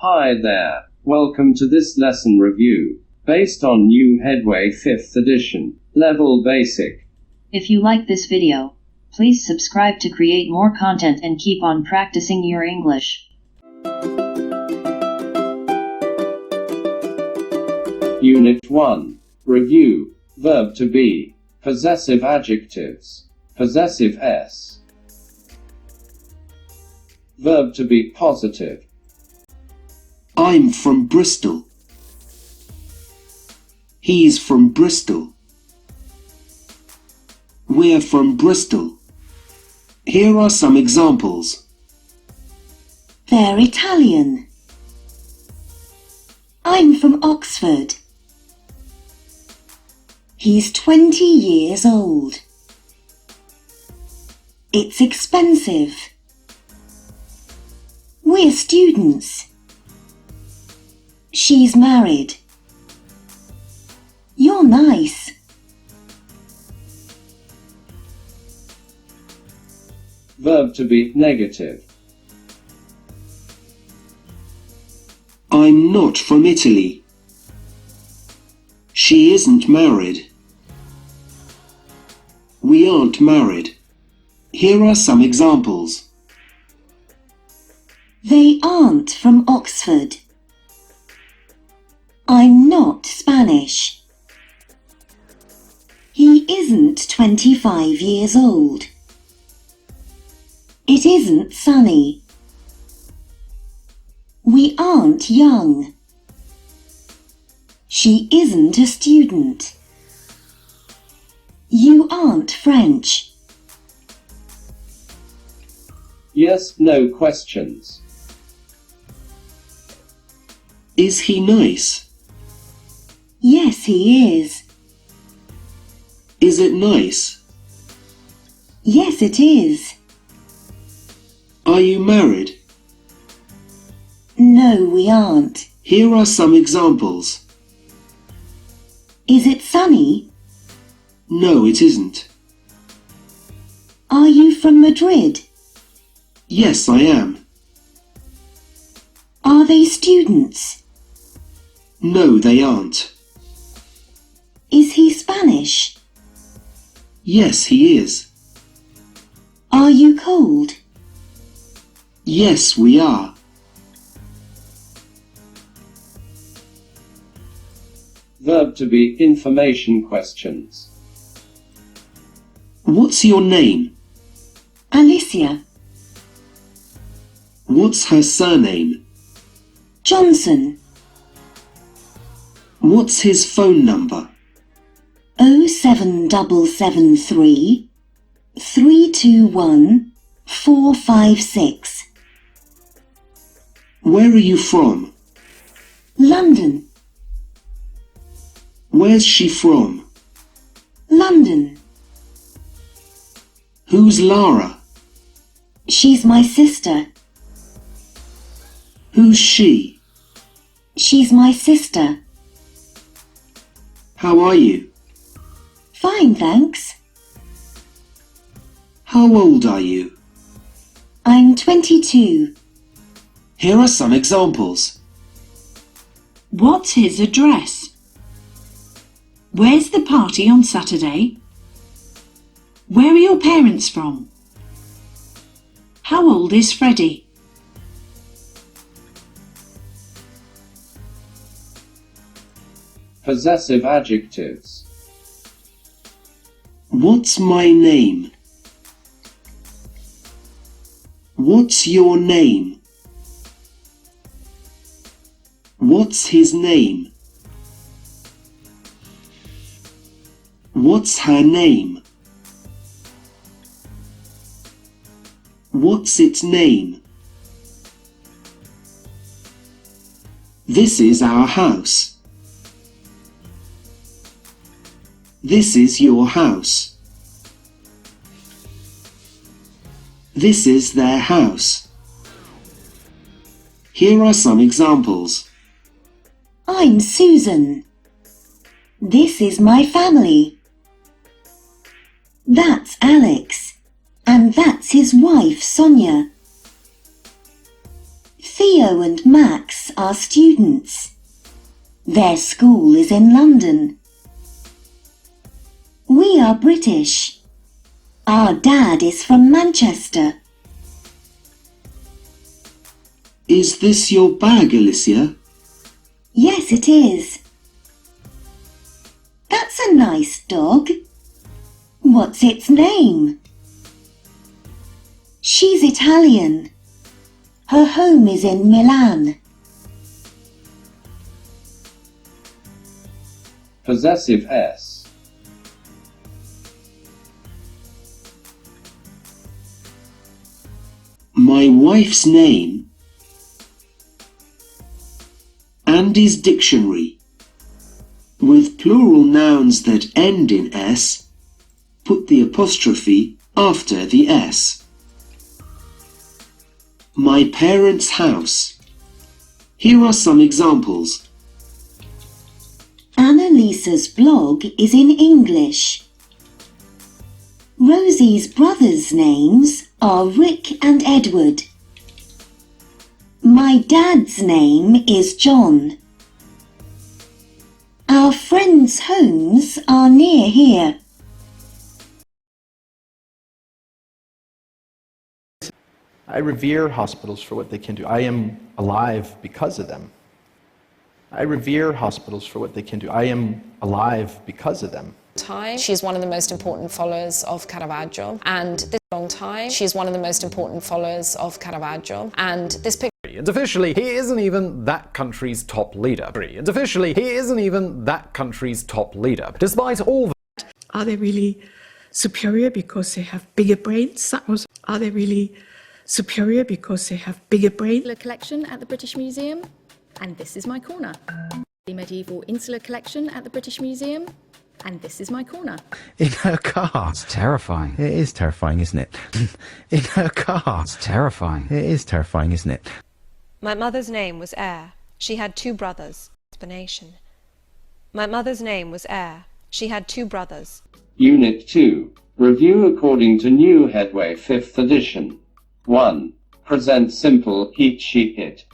Hi there. Welcome to this lesson review, based on New Headway 5th edition, Level Basic. If you like this video, please subscribe to create more content and keep on practicing your English. Unit 1. Review. Verb to be. Possessive adjectives. Possessive S. Verb to be positive. I'm from Bristol. He's from Bristol. We're from Bristol. Here are some examples. They're Italian. I'm from Oxford. He's 20 years old. It's expensive. We're students. She's married. You're nice. Verb to be negative. I'm not from Italy. She isn't married. We aren't married. Here are some examples. They aren't from Oxford. I'm not Spanish. He isn't 25 years old. It isn't sunny. We aren't young. She isn't a student. You aren't French. Yes, no questions. Is he nice? Yes, he is. Is it nice? Yes, it is. Are you married? No, we aren't. Here are some examples. Is it sunny? No, it isn't. Are you from Madrid? Yes, I am. Are they students? No, they aren't. Is he Spanish? Yes, he is. Are you cold? Yes, we are. Verb to be information questions. What's your name? Alicia. What's her surname? Johnson. What's his phone number? 07773 321 456. Where are you from? London. Where's she from? London. Who's Lara? She's my sister. Who's she? She's my sister. How are you? Fine, thanks. How old are you? I'm 22. Here are some examples. What's his address? Where's the party on Saturday? Where are your parents from? How old is Freddie? Possessive adjectives. What's my name? What's your name? What's his name? What's her name? What's its name? This is our house. This is your house. This is their house. Here are some examples. I'm Susan. This is my family. That's Alex. And that's his wife, Sonia. Theo and Max are students. Their school is in London. We are British. Our dad is from Manchester. Is this your bag, Alicia? Yes, it is. That's a nice dog. What's its name? She's Italian. Her home is in Milan. Possessive S. My wife's name. Andy's dictionary. With plural nouns that end in S, put the apostrophe after the S. My parents' house. Here are some examples. Annalisa's blog is in English. Rosie's brothers' names are Rick and Edward. My dad's name is John. Our friends' homes are near here. I revere hospitals for what they can do. I am alive because of them. I revere hospitals for what they can do. I am alive because of them. She's one of the most important followers of Caravaggio, and this long time she's one of the most important followers of Caravaggio, and this picture. And officially, he isn't even that country's top leader. And officially, he isn't even that country's top leader. Despite all that. Are they really superior because they have bigger brains? Are they really superior because they have bigger brains? Collection at the British Museum, and this is my corner. The medieval insular collection at the British Museum, and this is my corner. In her car. It's terrifying. It is terrifying, isn't it? In her car. It's terrifying. It is terrifying, isn't it? My mother's name was Eyre. She had 2 brothers. Explanation. My mother's name was Eyre. She had 2 brothers. Unit 2. Review according to New Headway 5th edition. 1. Present simple he, she, it.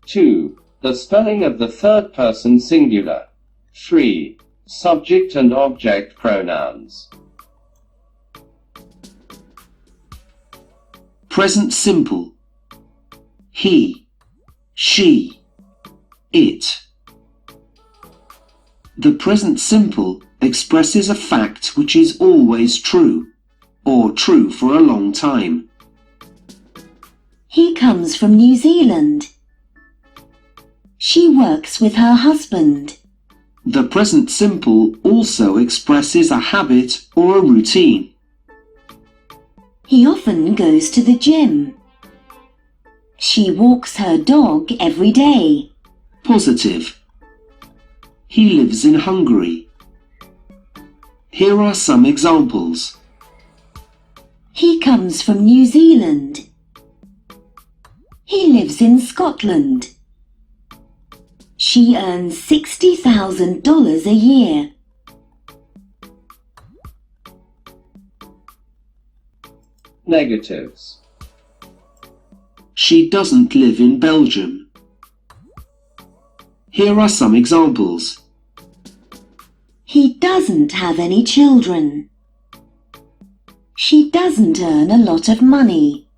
2. The spelling of the third person singular. 3. Subject and object pronouns. Present simple. He, she, it. The present simple expresses a fact which is always true, or true for a long time. He comes from New Zealand. She works with her husband. The present simple also expresses a habit or a routine. He often goes to the gym. She walks her dog every day. Positive. He lives in Hungary. Here are some examples. He comes from New Zealand. He lives in Scotland. She earns $60,000 a year. Negatives. She doesn't live in Belgium. Here are some examples. He doesn't have any children. She doesn't earn a lot of money.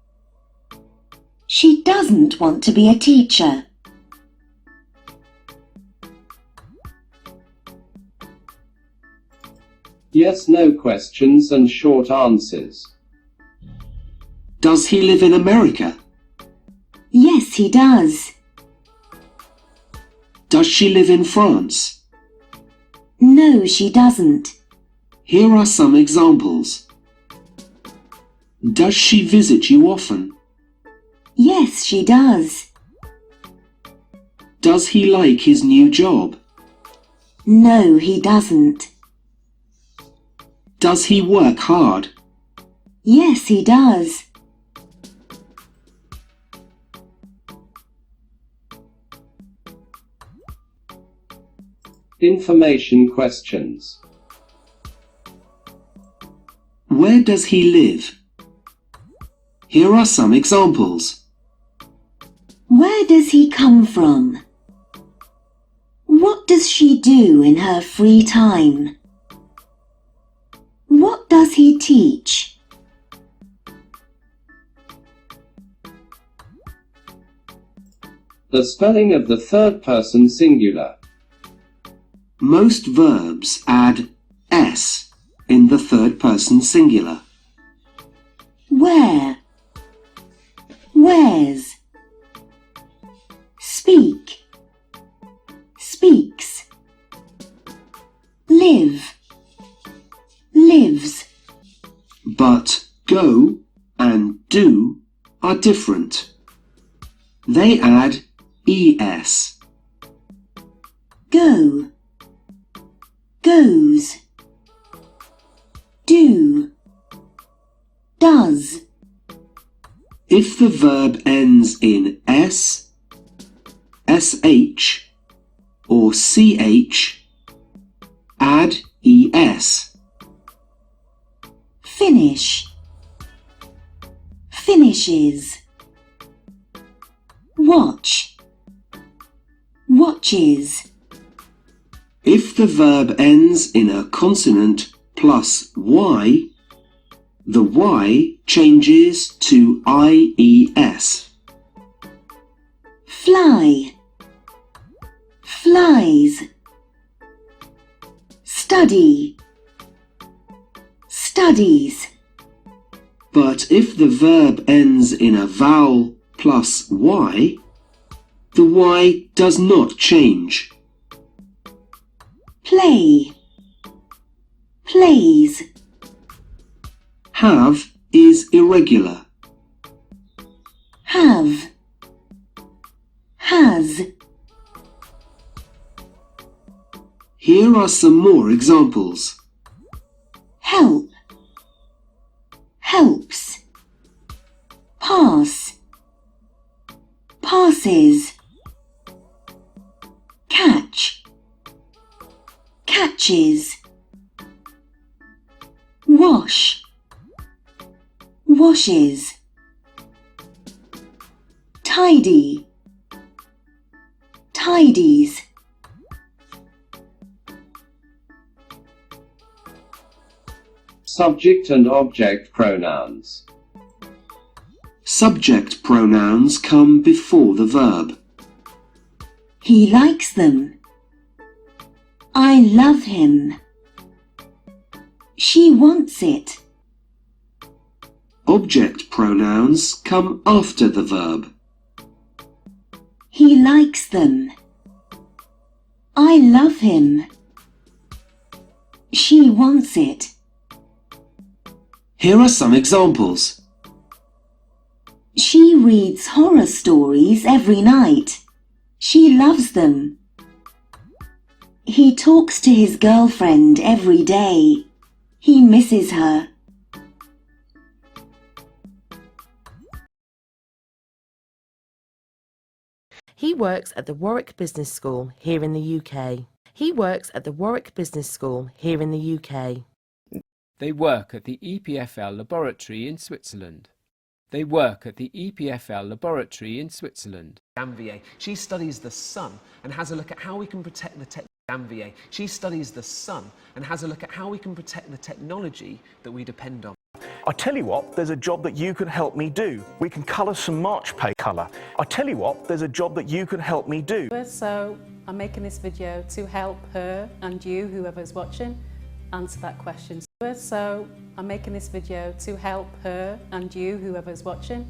She doesn't want to be a teacher. Yes/no questions and short answers. Does he live in America? Yes, he does. Does she live in France? No, she doesn't. Here are some examples. Does she visit you often? Yes, she does. Does he like his new job? No, he doesn't. Does he work hard? Yes, he does. Information questions. Where does he live? Here are some examples. Where does he come from? What does she do in her free time? What does he teach? The spelling of the third person singular. Most verbs add s in the third person singular. Where? Wears? Speak? Speaks? Live? Lives? But go and do are different. They add es. Go? Goes? Do? Does? If the verb ends in s, sh, or ch, add es. Finish? Finishes? Watch? Watches? If the verb ends in a consonant plus y, the y changes to ies. Fly? Flies? Study? Studies? But if the verb ends in a vowel plus y, the y does not change. Play? Plays? Have is irregular. Have? Has? Here are some more examples. Help? Helps? Pass? Passes? Catch? Catches? Wash? Washes? Tidy? Tidies? Subject and object pronouns. Subject pronouns come before the verb. He likes them. I love him. She wants it. Object pronouns come after the verb. He likes them. I love him. She wants it. Here are some examples. She reads horror stories every night. She loves them. He talks to his girlfriend every day. He misses her. He works at the Warwick Business School here in the UK. He works at the Warwick Business School here in the UK. They work at the EPFL laboratory in Switzerland. They work at the EPFL laboratory in Switzerland. Janvier. She studies the sun and has a look at how we can protect the Janvier. She studies the sun and has a look at how we can protect the technology that we depend on. I tell you what, there's a job that you can help me do. We can colour some March pay colour. I tell you what, there's a job that you can help me do. So I'm making this video to help her and you, whoever's watching, answer that question. So I'm making this video to help her and you, whoever's watching,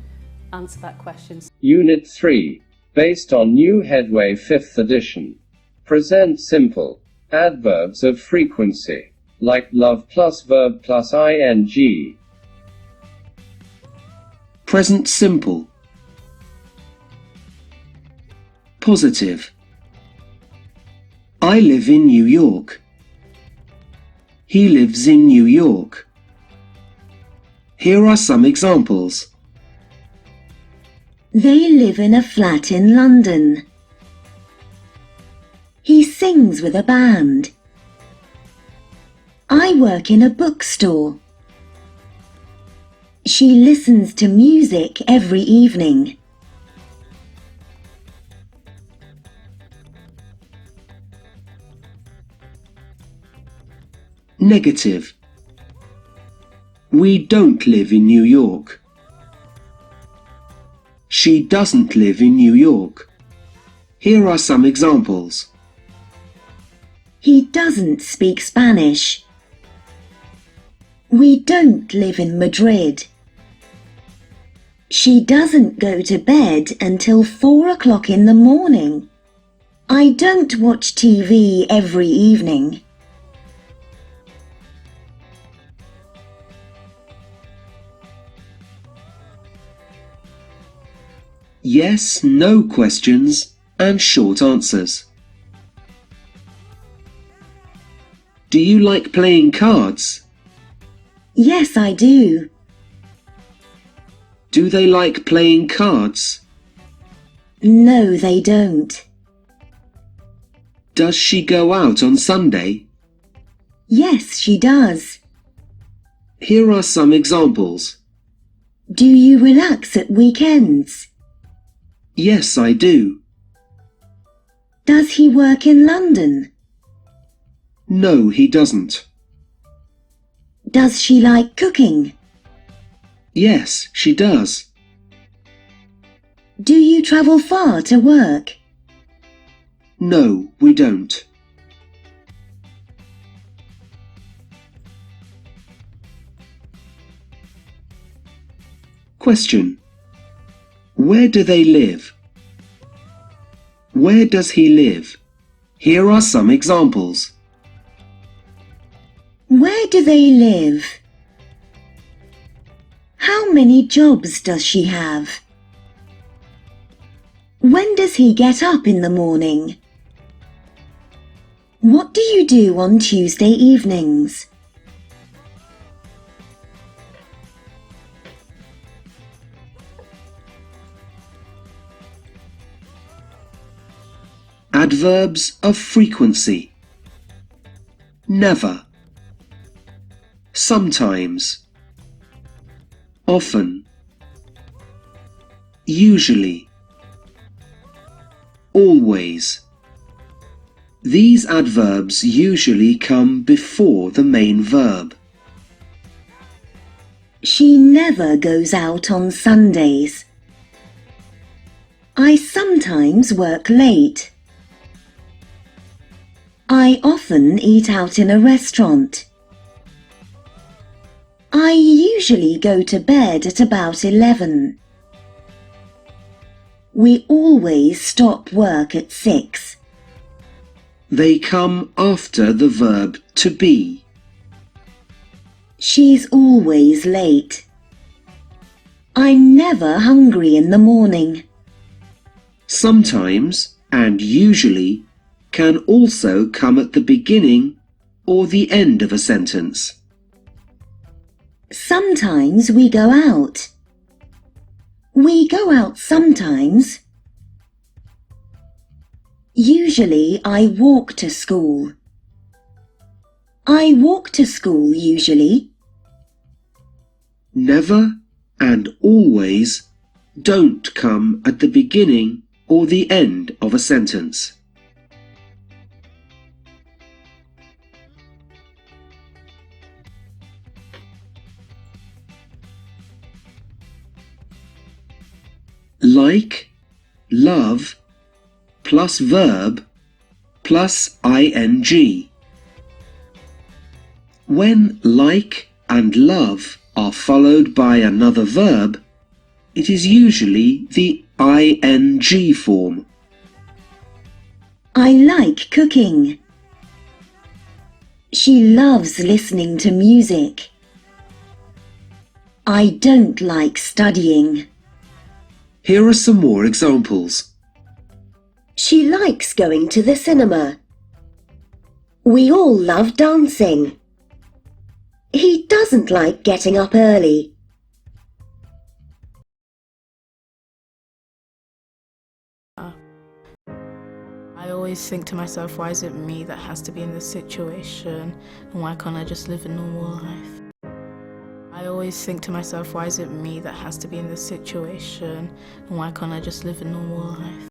answer that question. Unit 3. Based on New Headway 5th edition. Present simple adverbs of frequency, like love plus verb plus ing. Present simple. Positive. I live in New York. He lives in New York. Here are some examples. They live in a flat in London. He sings with a band. I work in a bookstore. She listens to music every evening. Negative. We don't live in New York. She doesn't live in New York. Here are some examples. He doesn't speak Spanish. We don't live in Madrid. She doesn't go to bed until 4 o'clock in the morning. I don't watch TV every evening. Yes, no questions and short answers. Do you like playing cards? Yes, I do. Do they like playing cards? No, they don't. Does she go out on Sunday? Yes, she does. Here are some examples. Do you relax at weekends? Yes, I do. Does he work in London? No, he doesn't. Does she like cooking? Yes, she does. Do you travel far to work? No, we don't. Question. Where do they live? Where does he live? Here are some examples. Where do they live? How many jobs does she have? When does he get up in the morning? What do you do on Tuesday evenings? Adverbs of frequency. Never. Sometimes. Often. Usually. Always. These adverbs usually come before the main verb. She never goes out on Sundays. I sometimes work late. I often eat out in a restaurant. I usually go to bed at about 11. We always stop work at 6. They come after the verb to be. She's always late. I'm never hungry in the morning. Sometimes and usually can also come at the beginning or the end of a sentence. Sometimes we go out. We go out sometimes. Usually I walk to school. I walk to school usually. Never and always don't come at the beginning or the end of a sentence. Like, love, plus verb, plus ing. When like and love are followed by another verb, it is usually the ing form. I like cooking. She loves listening to music. I don't like studying. Here are some more examples. She likes going to the cinema. We all love dancing. He doesn't like getting up early. I always think to myself, why is it me that has to be in this situation? And why can't I just live a normal life? I always think to myself, why is it me that has to be in this situation? And why can't I just live a normal life?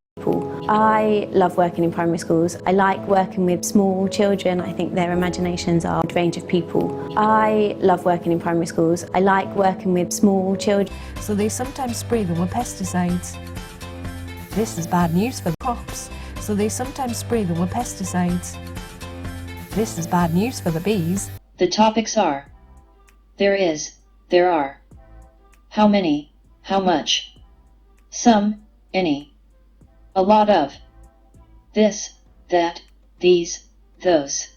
I love working in primary schools. I like working with small children. I think their imaginations are a range of people. I love working in primary schools. I like working with small children. So they sometimes spray them with pesticides. This is bad news for the crops. So they sometimes spray them with pesticides. This is bad news for the bees. The topics are: there is, there are, how many, how much, some, any, a lot of, this, that, these, those.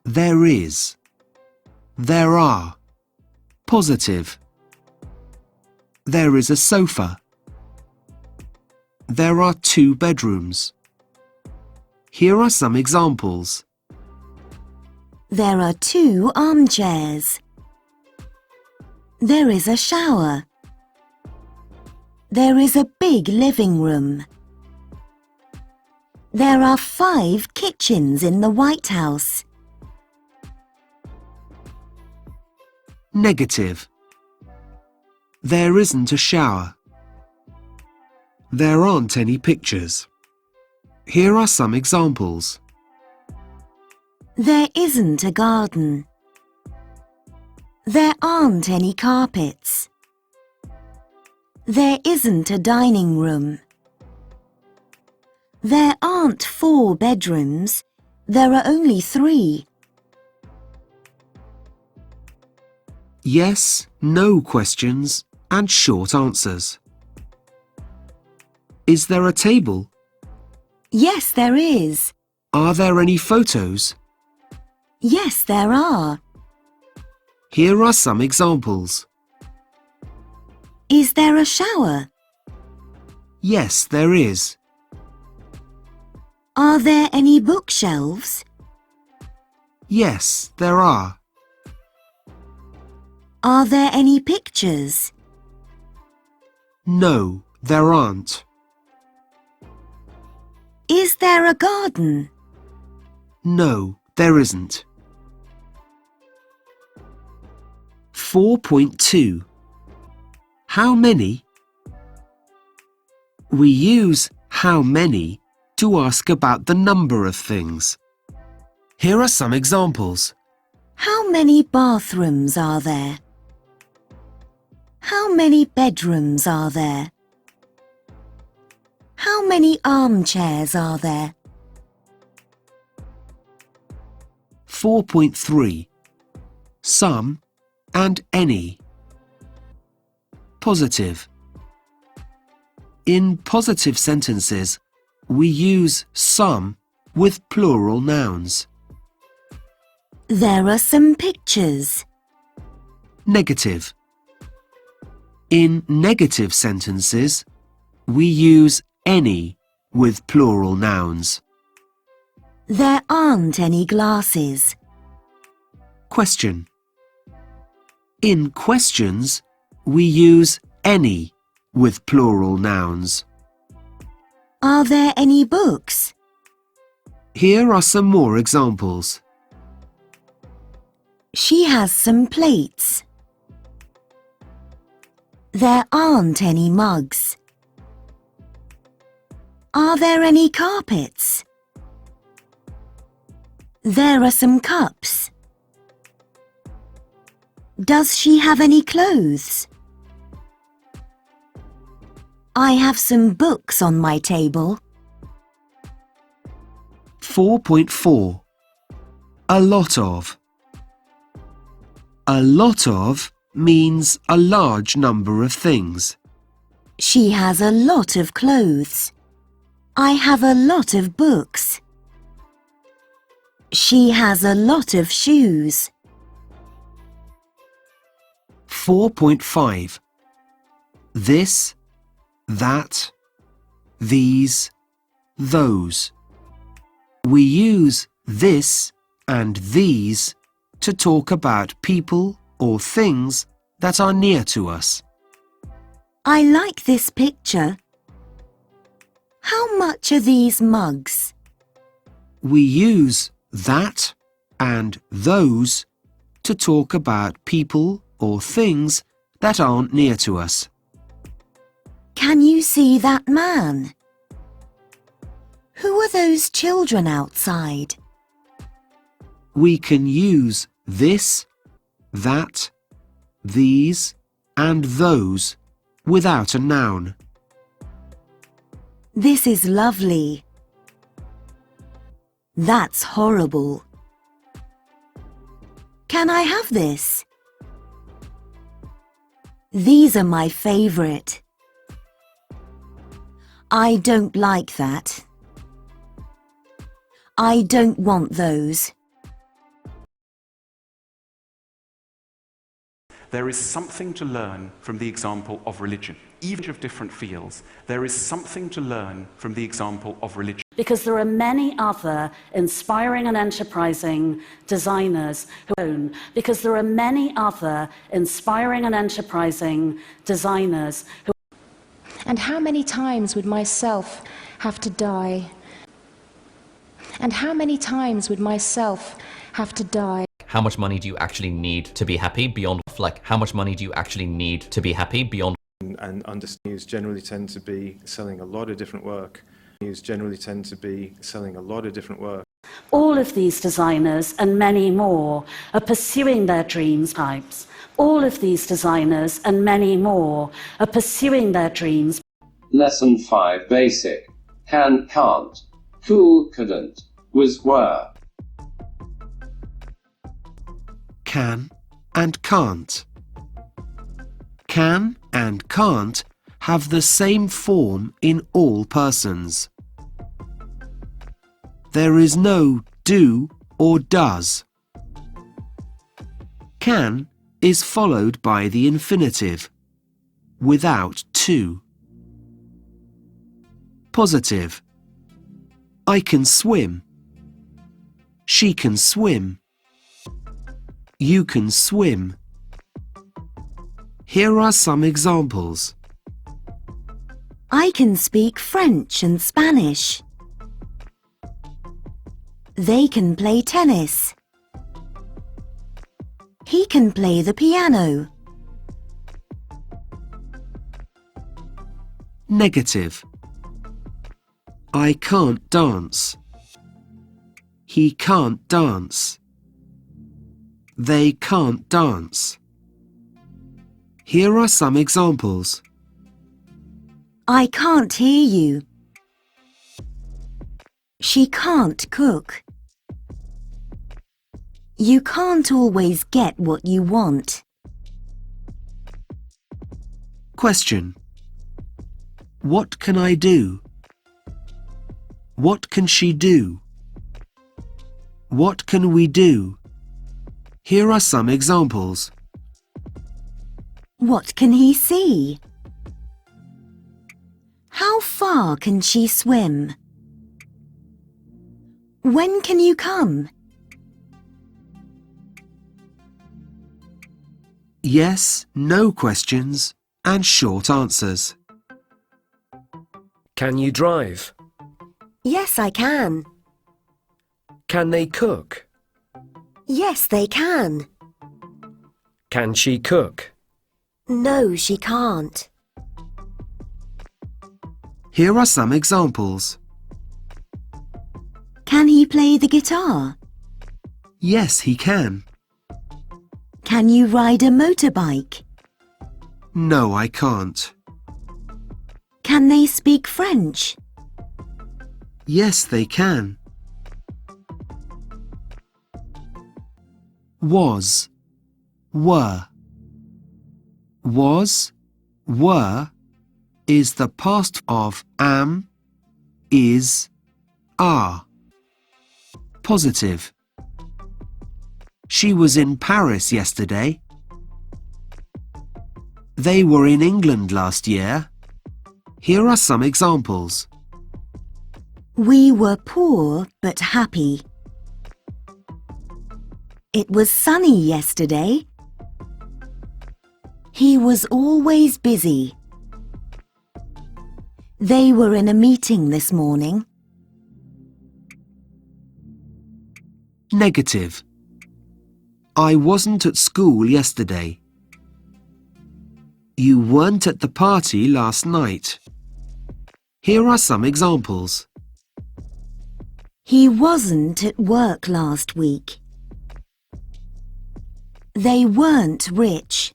There is. There are. Positive. There is a sofa. There are 2 bedrooms. Here are some examples. There are 2 armchairs. There is a shower. There is a big living room. There are 5 kitchens in the White House. Negative. There isn't a shower. There aren't any pictures. Here are some examples. There isn't a garden. There aren't any carpets. There isn't a dining room. There aren't 4 bedrooms. There are only 3. Yes, no questions and short answers. Is there a table? Yes, there is. Are there any photos? Yes, there are. Here are some examples. Is there a shower? Yes, there is. Are there any bookshelves? Yes, there are. Are there any pictures? No, there aren't. Is there a garden? No, there isn't. 4.2. How many? We use how many to ask about the number of things. Here are some examples. How many bathrooms are there? How many bedrooms are there? How many armchairs are there? 4.3. Some and any. Positive. In positive sentences, we use some with plural nouns. There are some pictures. Negative. In negative sentences, we use any with plural nouns. There aren't any glasses. Question. In questions, we use any with plural nouns. Are there any books? Here are some more examples. She has some plates. There aren't any mugs. Are there any carpets? There are some cups. Does she have any clothes? I have some books on my table. 4.4. A lot of. A lot of means a large number of things. She has a lot of clothes. I have a lot of books. She has a lot of shoes. 4.5. This, that, these, those. We use this and these to talk about people or things that are near to us. I like this picture. How much are these mugs? We use that and those to talk about people or things that aren't near to us. Can you see that man? Who are those children outside? We can use this, that, these, and those without a noun. This is lovely. That's horrible. Can I have this? These are my favourite. I don't like that. I don't want those. There is something to learn from the example of religion. Even of different fields, there is something to learn from the example of religion. Because there are many other inspiring and enterprising designers who own. Because there are many other inspiring and enterprising designers who. And how many times would myself have to die? And how many times would myself have to die? How much money do you actually need to be happy beyond, like, how much money do you actually need to be happy beyond? And news generally tend to be selling a lot of different work. News generally tend to be selling a lot of different work. All of these designers and many more are pursuing their dreams types. All of these designers and many more are pursuing their dreams. Lesson 5 Basic. Can, can't. Cool, couldn't. Was, were. Can and can't. Can and can't have the same form in all persons. There is no do or does. Can is followed by the infinitive, without to. Positive. I can swim. She can swim. You can swim. Here are some examples. I can speak French and Spanish. They can play tennis. He can play the piano. Negative. I can't dance. He can't dance. They can't dance. Here are some examples. I can't hear you. She can't cook. You can't always get what you want. Question. What can I do? What can she do? What can we do? Here are some examples. What can he see? How far can she swim? When can you come? Yes, no questions and short answers. Can you drive? Yes, I can. Can they cook? Yes, they can. Can she cook? No, she can't. Here are some examples. Can he play the guitar? Yes, he can. Can you ride a motorbike? No, I can't. Can they speak French? Yes, they can. Was, were. Was, were is the past of am, is, are. Positive. She was in Paris yesterday. They were in England last year. Here are some examples. We were poor but happy. It was sunny yesterday. He was always busy. They were in a meeting this morning. You weren't at the party last night. Here are some examples. He wasn't at work last week. They weren't rich.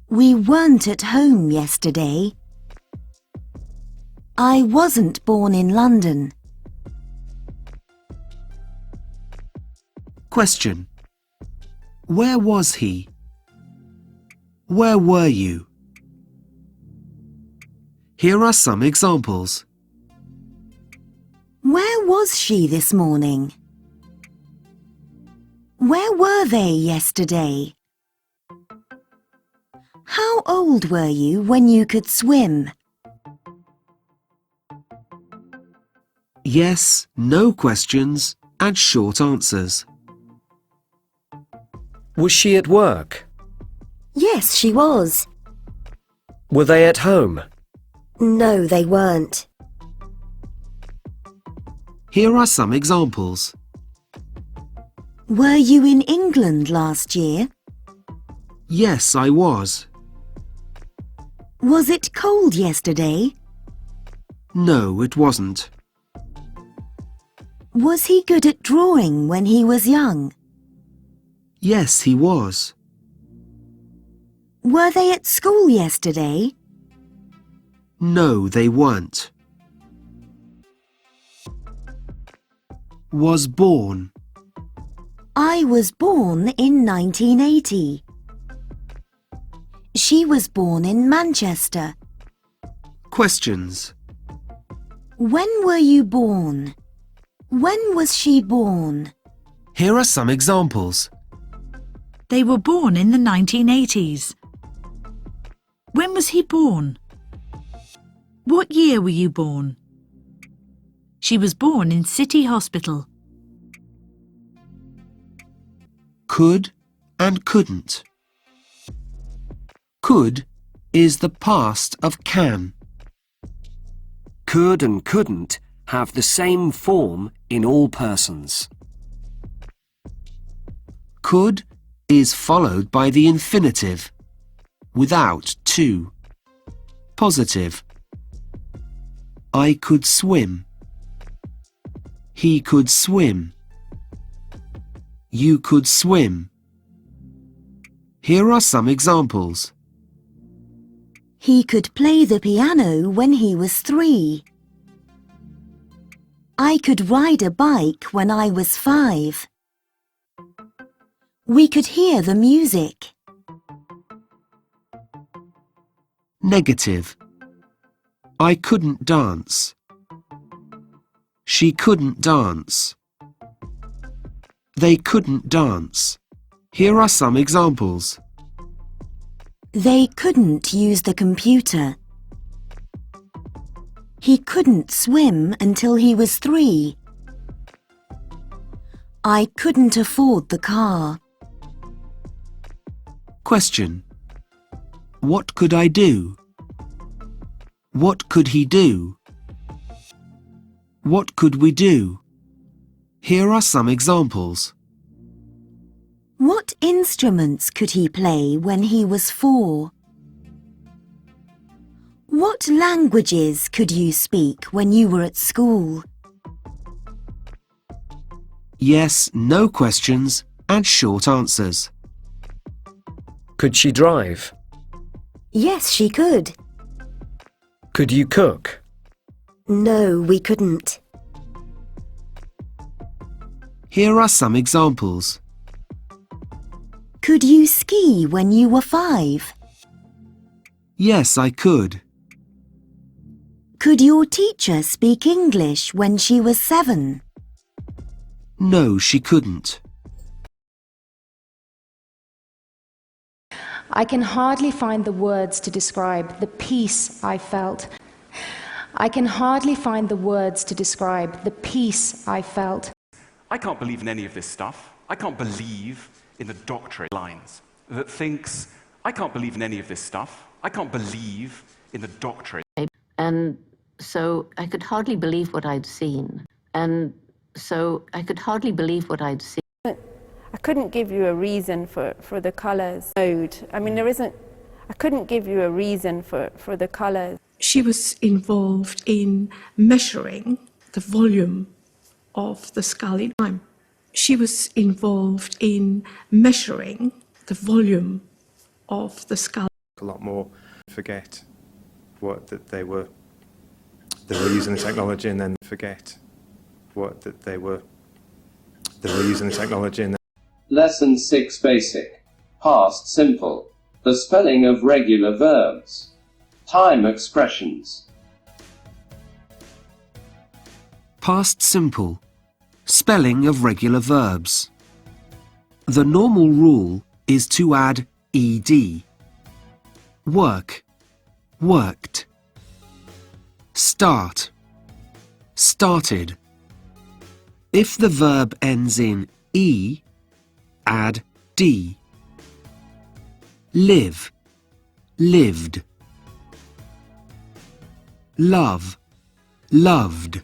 We weren't at home yesterday. I wasn't born in London. Question. Where was he? Where were you? Here are some examples. Where was she this morning? Where were they yesterday? How old were you when you could swim? Yes, no questions and short answers. Was she at work? Yes, she was. Were they at home? No, they weren't. Here are some examples. Were you in England last year? Yes, I was. Was it cold yesterday? No, it wasn't. Was he good at drawing when he was young? Yes, he was. Were they at school yesterday? No, they weren't. Was born. I was born in 1980. She was born in Manchester. Questions. When were you born? When was she born? Here are some examples. They were born in the 1980s. When was he born? What year were you born? She was born in City Hospital. Could and couldn't. Could is the past of can. Could and couldn't have the same form in all persons. Could is followed by the infinitive, without to. Positive. I could swim. He could swim. You could swim. Here are some examples. He could play the piano when he was 3. I could ride a bike when I was 5. We could hear the music. Negative. I couldn't dance. She couldn't dance. They couldn't dance. Here are some examples. They couldn't use the computer. He couldn't swim until he was 3. I couldn't afford the car. Question. What could I do? What could he do? What could we do? Here are some examples. What instruments could he play when he was 4? What languages could you speak when you were at school? Yes, no questions and short answers. Could she drive? Yes, she could. Could you cook? No, we couldn't. Here are some examples. Could you ski when you were 5? Yes, I could. Could your teacher speak English when she was 7? No, she couldn't. I can hardly find the words to describe the peace I felt. I can hardly find the words to describe the peace I felt. I can't believe in any of this stuff. I can't believe in the doctrine lines that thinks, I can't believe in any of this stuff. I can't believe in the doctrine. And so I could hardly believe what I'd seen. And so I could hardly believe what I'd seen. I couldn't give you a reason for the colours. I mean, there isn't, I couldn't give you a reason for the colours. She was involved in measuring the volume of the skull in time. She was involved in measuring the volume of the skull. A lot more forget what that they were using the technology, and then forget what that they were using the technology, and then Lesson 6 Basic. Past Simple. The spelling of regular verbs. Time expressions. Past simple. Spelling of regular verbs. The normal rule is to add ed. Work, worked. Start, started. If the verb ends in e, add d. Live, lived. Love, loved.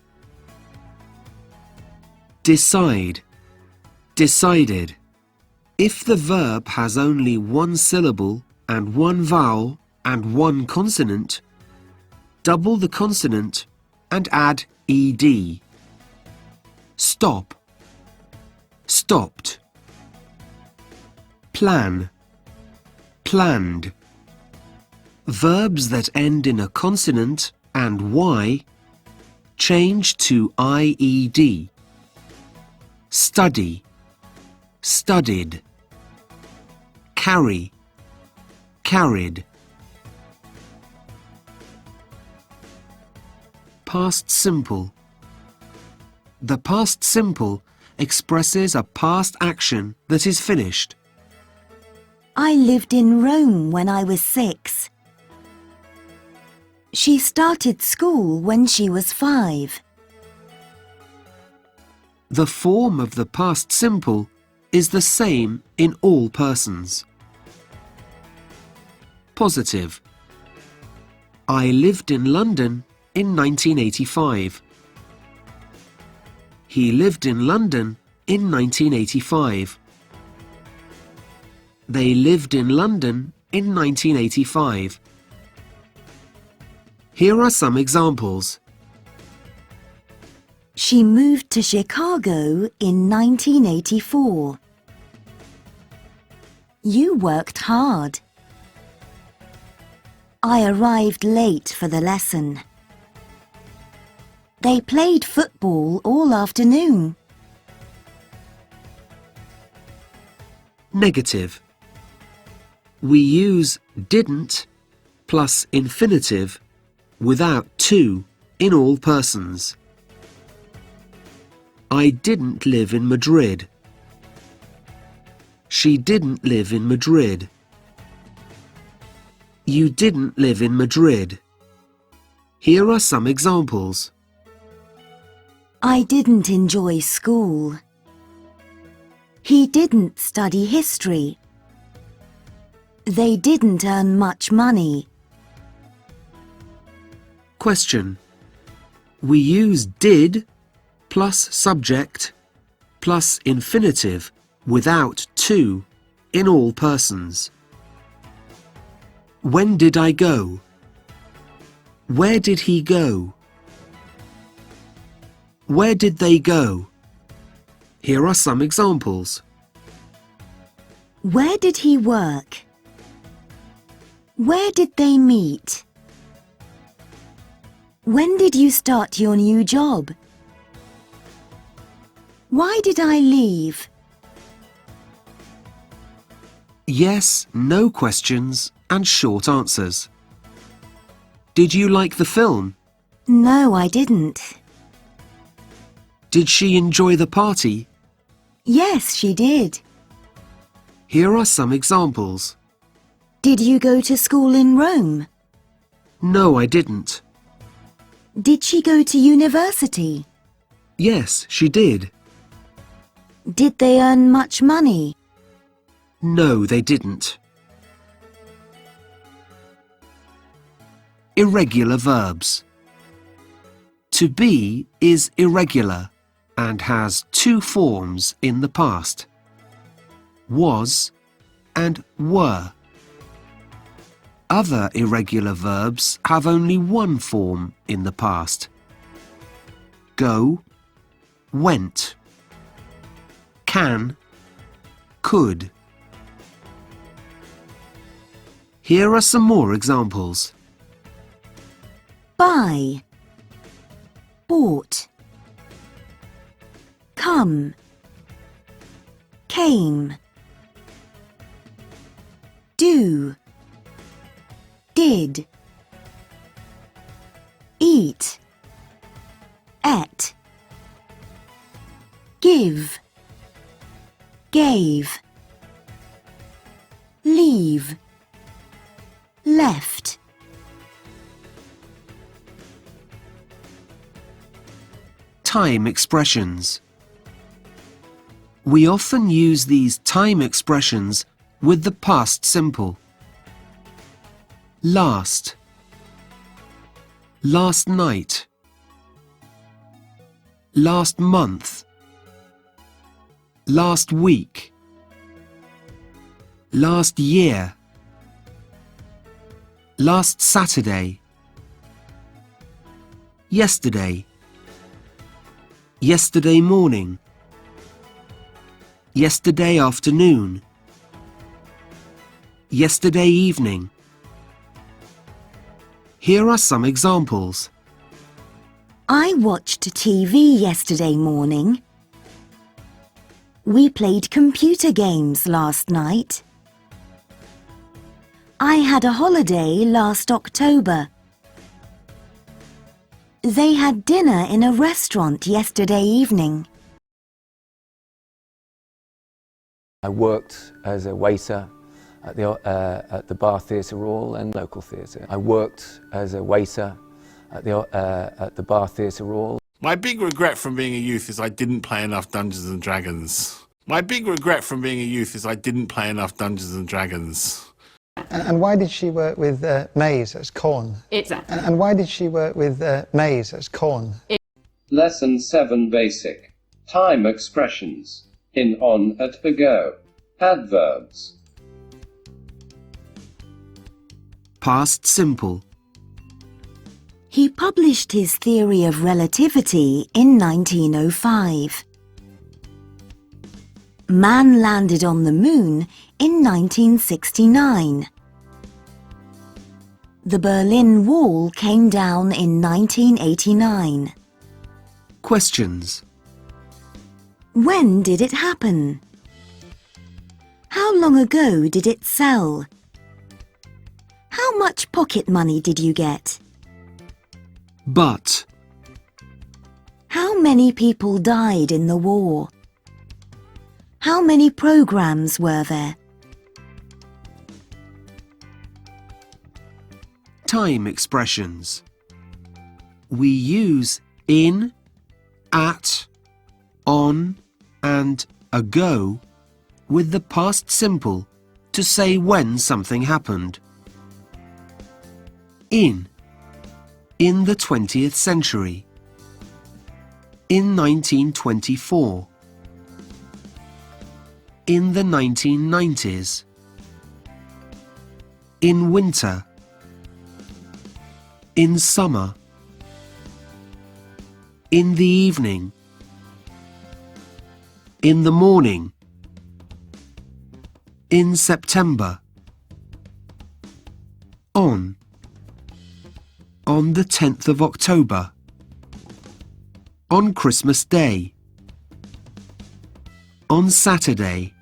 Decide, decided. If the verb has only one syllable and one vowel and one consonant, double the consonant and add ed. Stop, stopped. Plan, planned. Verbs that end in a consonant and y change to ied. Study, studied. Carry, carried. Past simple. The past simple expresses a past action that is finished. I lived in Rome when I was 6. She started school when she was 5. The form of the past simple is the same in all persons. Positive. I lived in London in 1985. He lived in London in 1985. They lived in London in 1985. Here are some examples. She moved to Chicago in 1984. You worked hard. I arrived late for the lesson. They played football all afternoon. Negative. We use didn't plus infinitive without to in all persons. I didn't live in Madrid. She didn't live in Madrid. You didn't live in Madrid. Here are some examples. I didn't enjoy school. He didn't study history. They didn't earn much money. Question. We use did plus subject plus infinitive without to in all persons. When did I go? Where did he go? Where did they go? Here are some examples. Where did he work? Where did they meet? When did you start your new job? Why did I leave? Yes, no questions and short answers. Did you like the film? No, I didn't. Did she enjoy the party? Yes, she did. Here are some examples. Did you go to school in Rome? No, I didn't. Did she go to university? Yes, she did. Did they earn much money? No, they didn't. Irregular verbs. To be is irregular and has two forms in the past. was, and were. Other irregular verbs have only one form in the past. Go, went, can, could. Here are some more examples. Buy, bought, come, came, do, did, eat, ate, give, gave, leave, left. Time expressions. We often use these time expressions with the past simple. Last, last night, last month, last week, last year, last Saturday, yesterday, yesterday morning, yesterday afternoon, yesterday evening. Here are some examples. I watched TV yesterday morning. We played computer games last night. I had a holiday last October. They had dinner in a restaurant yesterday evening. I worked as a waiter at the Bar Theatre Royal and local theatre. I worked as a waiter at the Bar Theatre Royal. My big regret from being a youth is I didn't play enough Dungeons and Dragons. My big regret from being a youth is I didn't play enough Dungeons and Dragons. And why did she work with maize as corn? Exactly. And why did she work with maize as corn? Lesson 7 Basic. Time expressions. In, on, at, ago. Adverbs. Past simple. He published his theory of relativity in 1905. Man landed on the moon in 1969. The Berlin Wall came down in 1989. Questions. When did it happen? How long ago did it sell? How much pocket money did you get? But. How many people died in the war? How many programs were there? Time expressions. We use in, at, on, and ago with the past simple to say when something happened. In the 20th century. In 1924. In the 1990s. In winter. In summer. In the evening. In the morning. In September. On the 10th of October. On Christmas Day. On Saturday.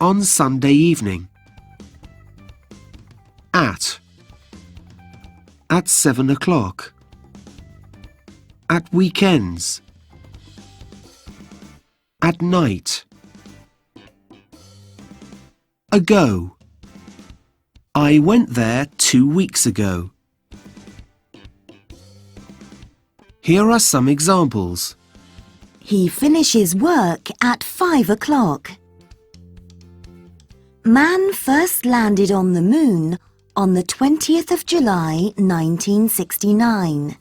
On Sunday evening. At 7 o'clock. At weekends. At night. Ago. I went there 2 weeks ago. Here are some examples. He finishes work at 5 o'clock. Man first landed on the moon on the 20th of July 1969.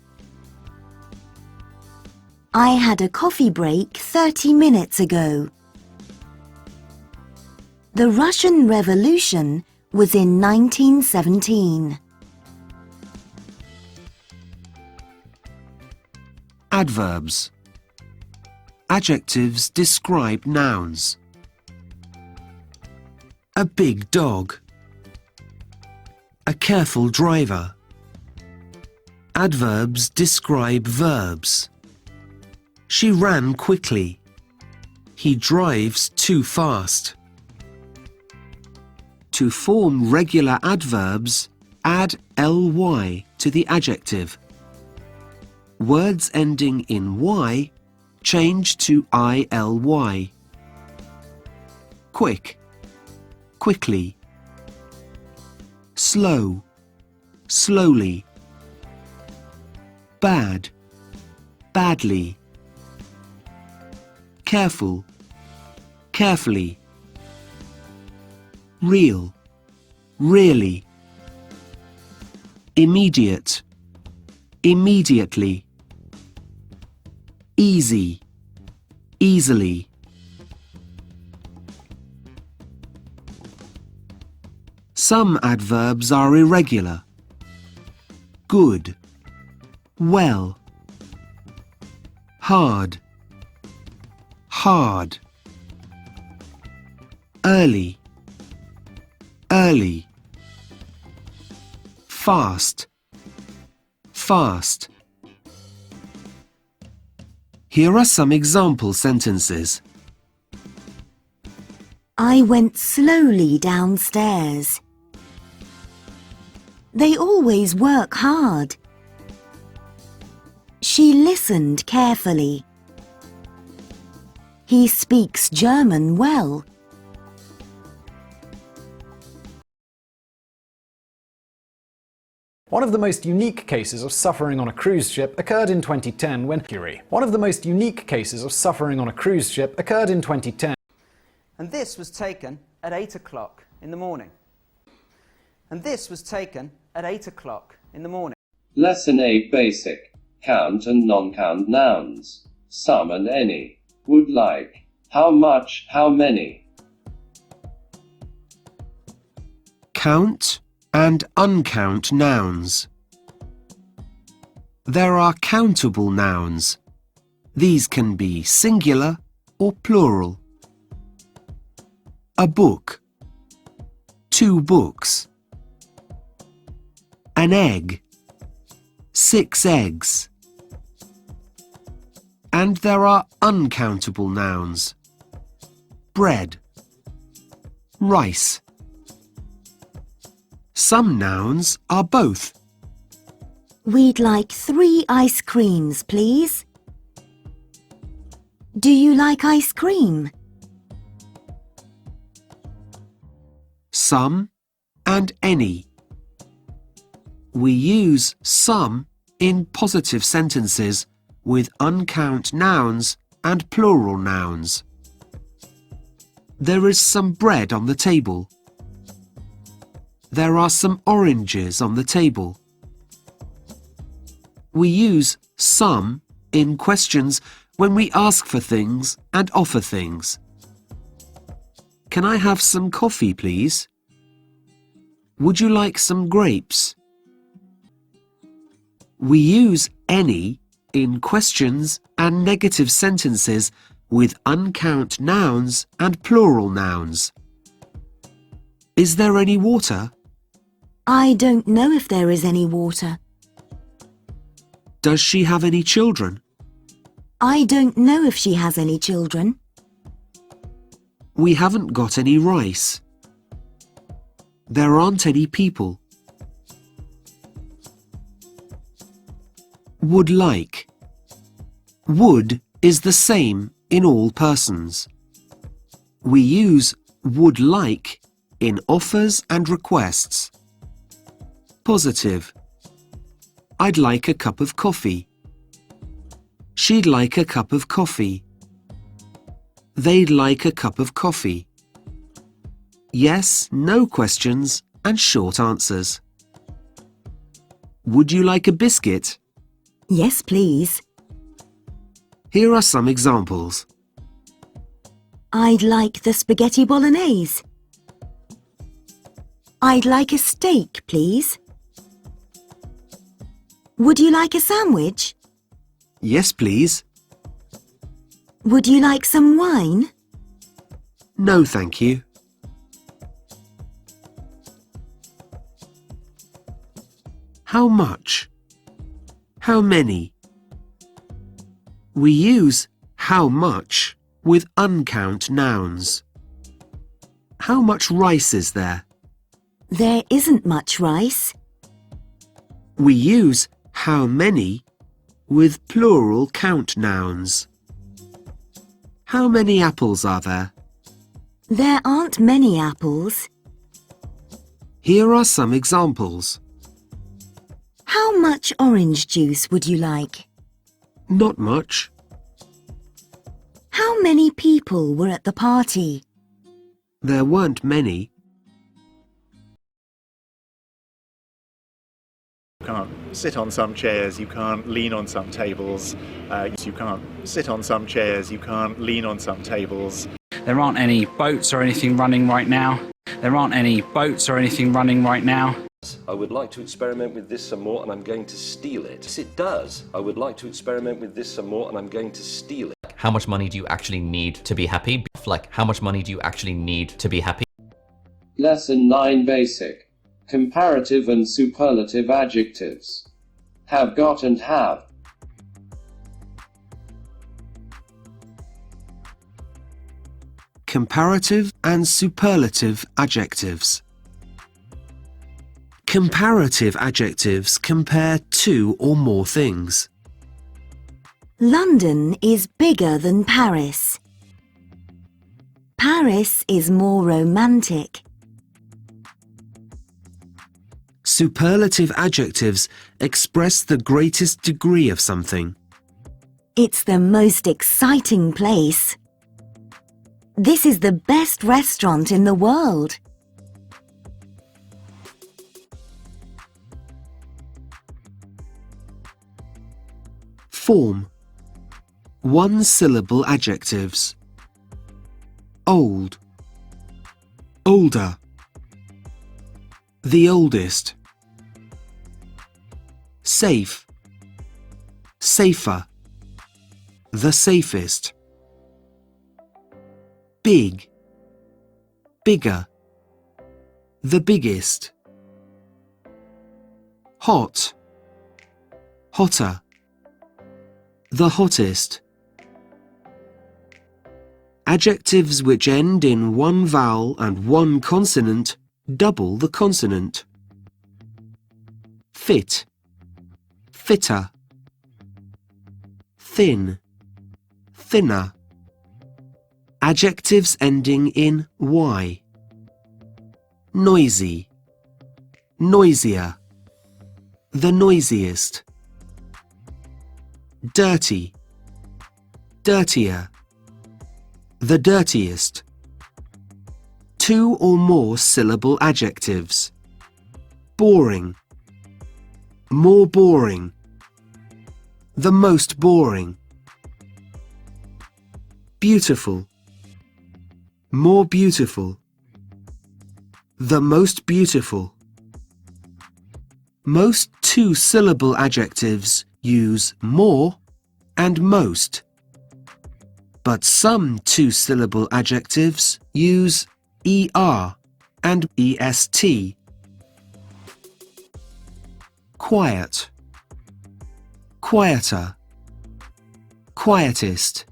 I had a coffee break 30 minutes ago. The Russian Revolution was in 1917. Adverbs. Adjectives describe nouns. A big dog. A careful driver. Adverbs describe verbs. She ran quickly. He drives too fast. To form regular adverbs, add ly to the adjective. Words ending in y change to ILY. Quick, quickly. Slow, slowly. Bad, badly. Careful, carefully. Real, really. Immediate, immediately. Easy, easily. Some adverbs are irregular. Good, well. Hard, hard. Early, early. Fast, fast. Here are some example sentences. I went slowly downstairs. They always work hard. She listened carefully. He speaks German well. One of the most unique cases of suffering on a cruise ship occurred in 2010 when One of the most unique cases of suffering on a cruise ship occurred in 2010. And this was taken at 8 o'clock in the morning. And this was taken at 8 o'clock in the morning. Lesson 8 Basic. Count and non-count nouns. Some and any. Would like. How much, how many. Count and uncount nouns. There are countable nouns. These can be singular or plural. A book. 2 books. An egg. 6 eggs. And there are uncountable nouns. Bread. Rice. Some nouns are both. We'd like 3 ice creams, please. Do you like ice cream? Some and any. We use some in positive sentences with uncount nouns and plural nouns. There is some bread on the table. There are some oranges on the table. We use some in questions when we ask for things and offer things. Can I have some coffee, please? Would you like some grapes? We use any in questions and negative sentences with uncount nouns and plural nouns. Is there any water? I don't know if there is any water. Does she have any children? I don't know if she has any children. We haven't got any rice. There aren't any people. Would like. Would is the same in all persons. We use would like in offers and requests. Positive. I'd like a cup of coffee. She'd like a cup of coffee. They'd like a cup of coffee. Yes, no questions and short answers. Would you like a biscuit? Yes, please. Here are some examples. I'd like the spaghetti bolognese. I'd like a steak, please. Would you like a sandwich? Yes, please. Would you like some wine? No, thank you. How much? How many? We use how much with uncount nouns. How much rice is there? There isn't much rice. We use how many with plural count nouns. How many apples are there? There aren't many apples. Here are some examples. How much orange juice would you like? Not much. How many people were at the party? There weren't many. You can't sit on some chairs, you can't lean on some tables. You can't sit on some chairs, you can't lean on some tables. There aren't any boats or anything running right now. There aren't any boats or anything running right now. I would like to experiment with this some more and I'm going to steal it. Yes, it does. I would like to experiment with this some more and I'm going to steal it. How much money do you actually need to be happy? Like, how much money do you actually need to be happy? Lesson 9 Basic. Comparative and superlative adjectives. Have got and have. Comparative and superlative adjectives. Comparative adjectives compare two or more things. London is bigger than Paris. Paris is more romantic. Superlative adjectives express the greatest degree of something. It's the most exciting place. This is the best restaurant in the world. Form. One-syllable adjectives. Old. Older. The oldest. Safe. Safer. The safest. Big. Bigger. The biggest. Hot. Hotter. The hottest. Adjectives which end in one vowel and one consonant double the consonant. Fit. Fitter. Thin. Thinner. Adjectives ending in y. Noisy. Noisier. The noisiest. Dirty. Dirtier. The dirtiest. Two or more syllable adjectives. Boring. More boring. The most boring. Beautiful. More beautiful. The most beautiful. Most two-syllable adjectives use more and most. But some two-syllable adjectives use er and est. Quiet. Quieter. Quietest.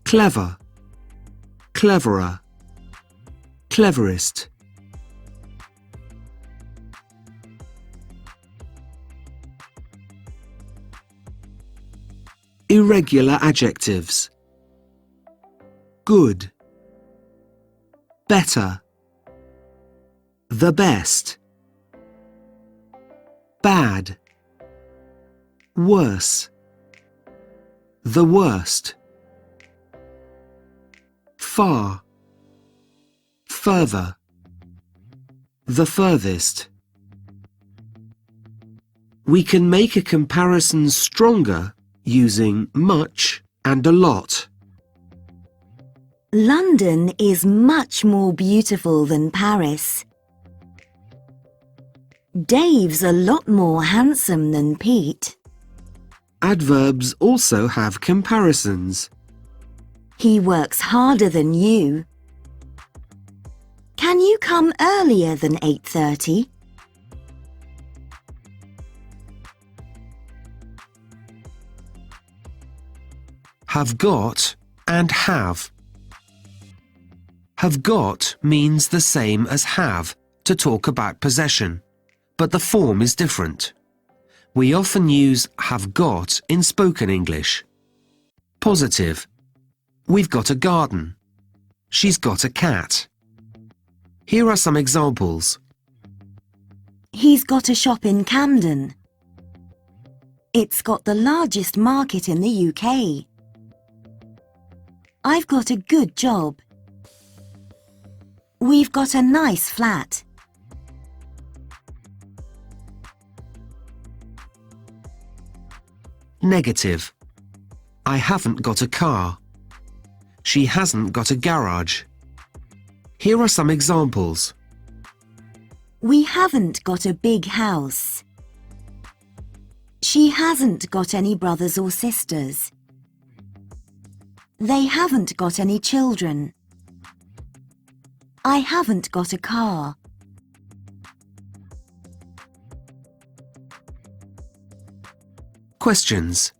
Clever. Cleverer. Cleverest. Irregular adjectives. Good. Better. The best. Bad. Worse. The worst. Far. Further. The furthest. We can make a comparison stronger using much and a lot. London is much more beautiful than Paris. Dave's a lot more handsome than Pete. Adverbs also have comparisons. He works harder than you. Can you come earlier than 8:30? Have got and have. Have got means the same as have to talk about possession, but the form is different. We often use have got in spoken English. Positive. We've got a garden. She's got a cat. Here are some examples. He's got a shop in Camden. It's got the largest market in the UK. I've got a good job. We've got a nice flat. Negative. I haven't got a car. She hasn't got a garage. Here are some examples. We haven't got a big house. She hasn't got any brothers or sisters. They haven't got any children. I haven't got a car. Questions.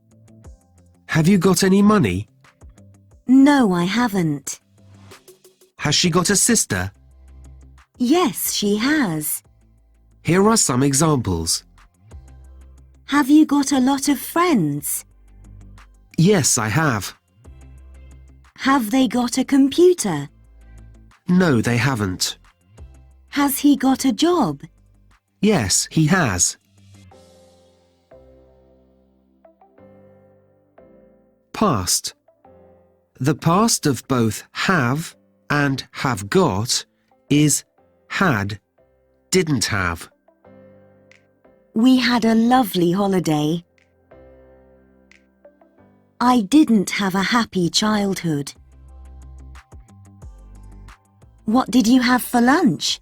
Have you got any money? No, I haven't. Has she got a sister? Yes, she has. Here are some examples. Have you got a lot of friends? Yes, I have. Have they got a computer? No, they haven't. Has he got a job? Yes, he has. Past. The past of both have and have got is had, didn't have. We had a lovely holiday. I didn't have a happy childhood. What did you have for lunch?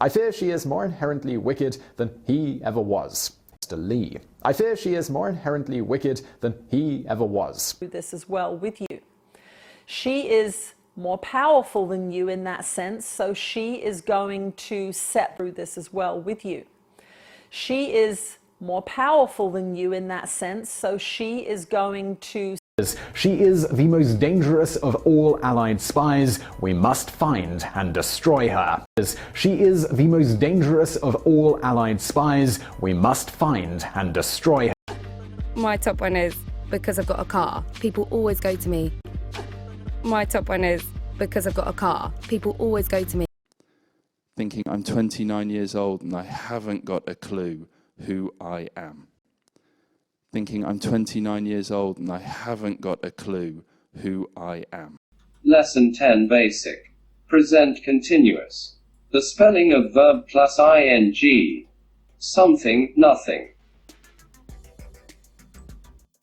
I fear she is more inherently wicked than he ever was. Mr. Lee. I fear she is more inherently wicked than he ever was. This as well with you. She is more powerful than you in that sense, so she is going to set through this as well with you. She is more powerful than you in that sense, so she is going to... She is the most dangerous of all Allied spies. We must find and destroy her. She is the most dangerous of all Allied spies. We must find and destroy her. My top one is because I've got a car. People always go to me. My top one is because I've got a car. People always go to me. Thinking I'm 29 years old and I haven't got a clue who I am. Thinking I'm 29 years old and I haven't got a clue who I am. Lesson 10 Basic. Present continuous. The spelling of verb plus ing. Something, nothing.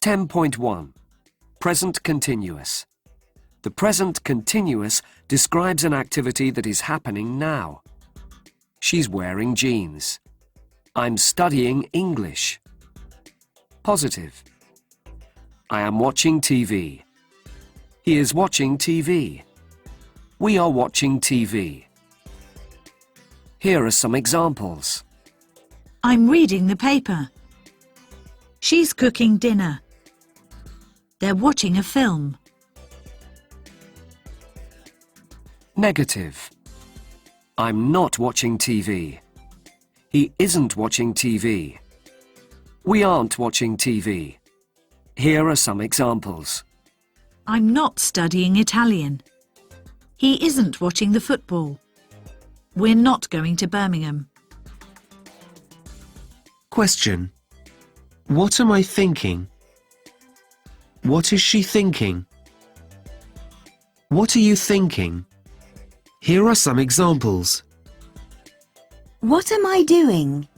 10.1. Present continuous. The present continuous describes an activity that is happening now. She's wearing jeans. I'm studying English. Positive. I am watching TV. He is watching TV. We are watching TV. Here are some examples. I'm reading the paper. She's cooking dinner. They're watching a film. Negative. I'm not watching TV. He isn't watching TV. We aren't watching TV. Here are some examples. I'm not studying Italian. He isn't watching the football. We're not going to Birmingham. Question. What am I thinking? What is she thinking? What are you thinking? Here are some examples. What am I doing?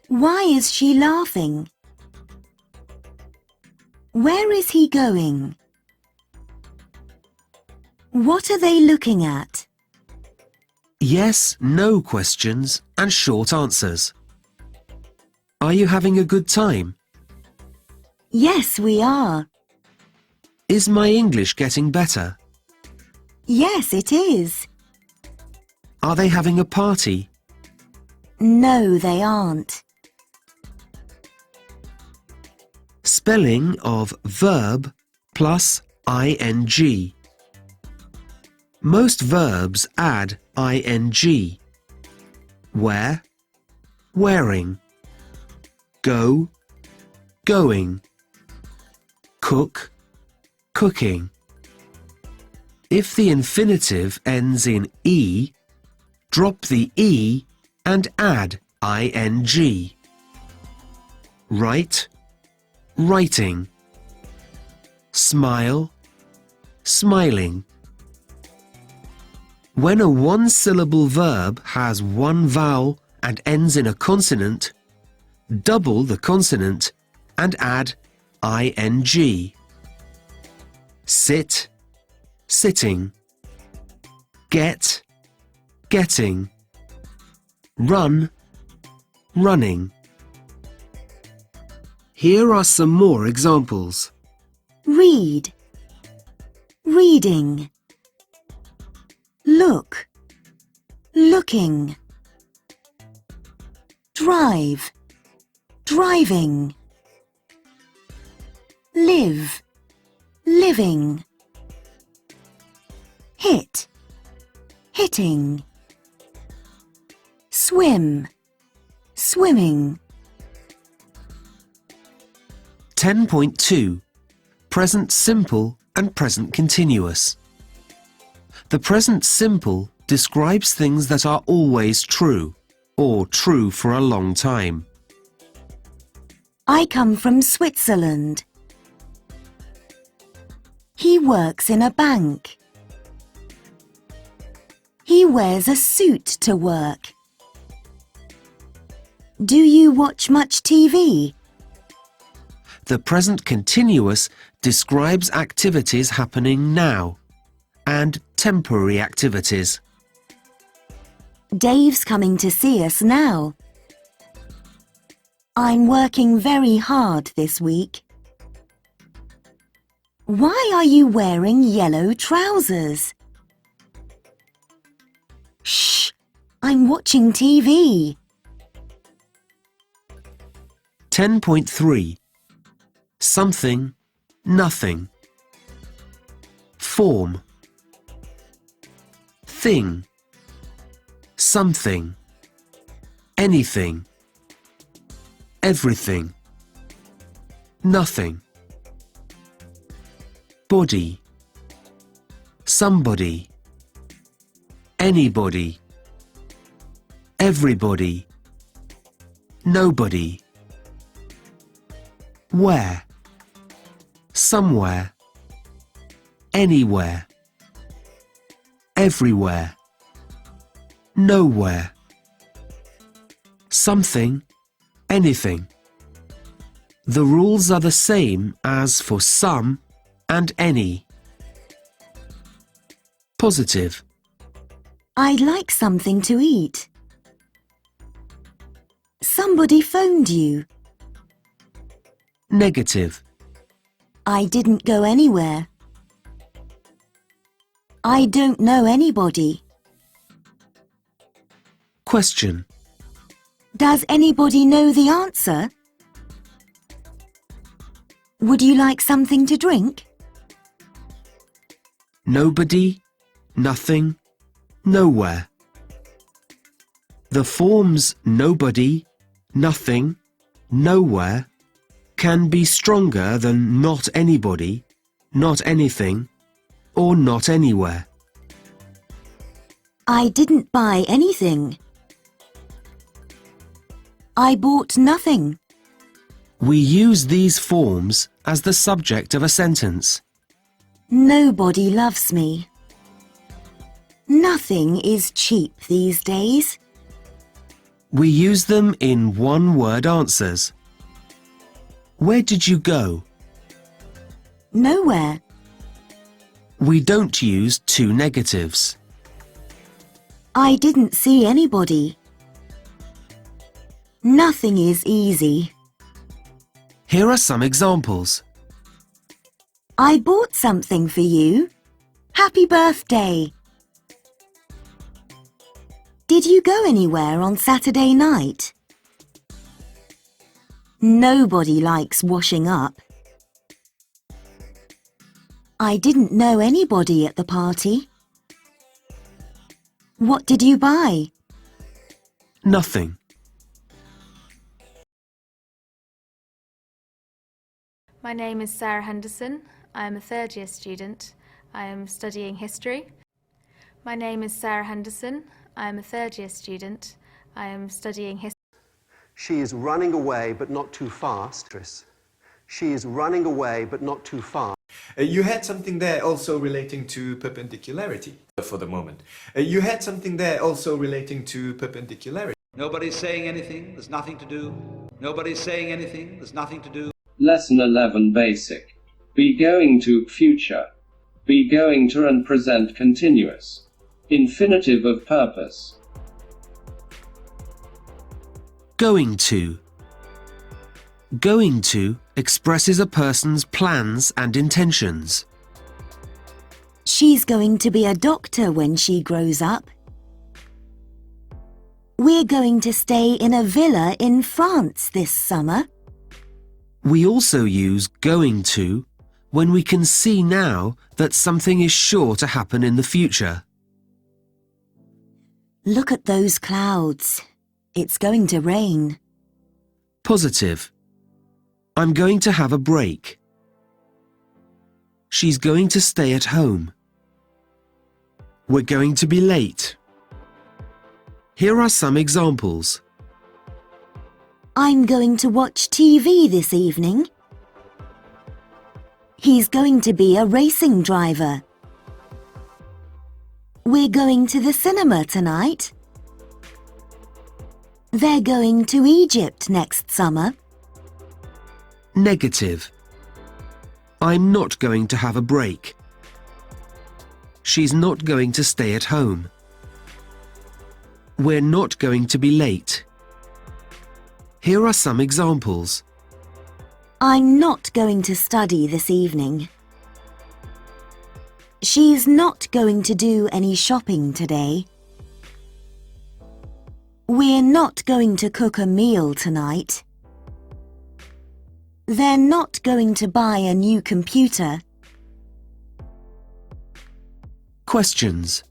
Why is she laughing? Where is he going? What are they looking at? Yes, no questions and short answers. Are you having a good time? Yes, we are. Is my English getting better? Yes, it is. Are they having a party? No, they aren't. Spelling of verb plus ing. Most verbs add ing. Wear, wearing. Go, going. Cook, cooking. If the infinitive ends in e, drop the e and add ing. Write, writing. Smile, smiling. When a one-syllable verb has one vowel and ends in a consonant, double the consonant and add ing. Sit, sitting. Get, getting. Run, running. Here are some more examples. Read, reading. Look, looking. Drive, driving. Live, living. Hit, hitting. Swim, swimming. 10.2. Present simple and present continuous. The present simple describes things that are always true, or true for a long time. I come from Switzerland. He works in a bank. He wears a suit to work. Do you watch much TV? The present continuous describes activities happening now and temporary activities. Dave's coming to see us now. I'm working very hard this week. Why are you wearing yellow trousers? Shh! I'm watching TV. 10.3. Something, nothing. Form. Thing. Something. Anything. Everything. Nothing. Body. Somebody. Anybody. Everybody. Nobody. Where. Somewhere. Anywhere. Everywhere. Nowhere. Something, anything. The rules are the same as for some and any. Positive. I'd like something to eat. Somebody phoned you. Negative. I didn't go anywhere. I don't know anybody. Question. Does anybody know the answer? Would you like something to drink? Nobody, nothing, nowhere. The forms nobody, nothing, nowhere can be stronger than not anybody, not anything, or not anywhere. I didn't buy anything. I bought nothing. We use these forms as the subject of a sentence. Nobody loves me. Nothing is cheap these days. We use them in one-word answers. Where did you go? Nowhere. We don't use two negatives. I didn't see anybody. Nothing is easy. Here are some examples. I bought something for you. Happy birthday. Did you go anywhere on Saturday night? Nobody likes washing up. I didn't know anybody at the party. What did you buy? Nothing. My name is Sarah Henderson. I am a third-year student. I am studying history. My name is Sarah Henderson. I am a third-year student. I am studying history. She is running away but not too fast. She is running away but not too fast. You had something there also relating to perpendicularity for the moment. You had something there also relating to perpendicularity. Nobody's saying anything, there's nothing to do. Nobody's saying anything, there's nothing to do. Lesson 11 Basic. Be going to future. Be going to and present continuous. Infinitive of purpose. Going to. Going to expresses a person's plans and intentions. She's going to be a doctor when she grows up. We're going to stay in a villa in France this summer. We also use going to when we can see now that something is sure to happen in the future. Look at those clouds. It's going to rain. Positive. I'm going to have a break. She's going to stay at home. We're going to be late. Here are some examples. I'm going to watch TV this evening. He's going to be a racing driver. We're going to the cinema tonight. They're going to Egypt next summer. Negative. I'm not going to have a break. She's not going to stay at home. We're not going to be late. Here are some examples. I'm not going to study this evening. She's not going to do any shopping today. We're not going to cook a meal tonight. They're not going to buy a new computer. Questions.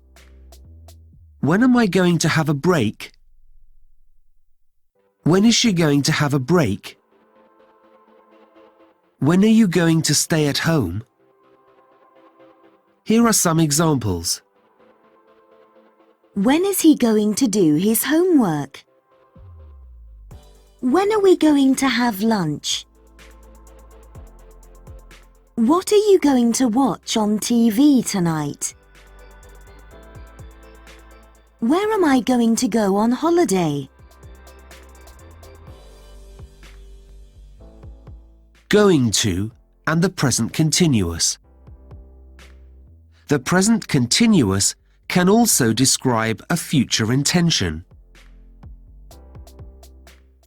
When am I going to have a break? When is she going to have a break? When are you going to stay at home? Here are some examples. When is he going to do his homework? When are we going to have lunch? What are you going to watch on TV tonight? Where am I going to go on holiday? Going to and the present continuous. The present continuous can also describe a future intention.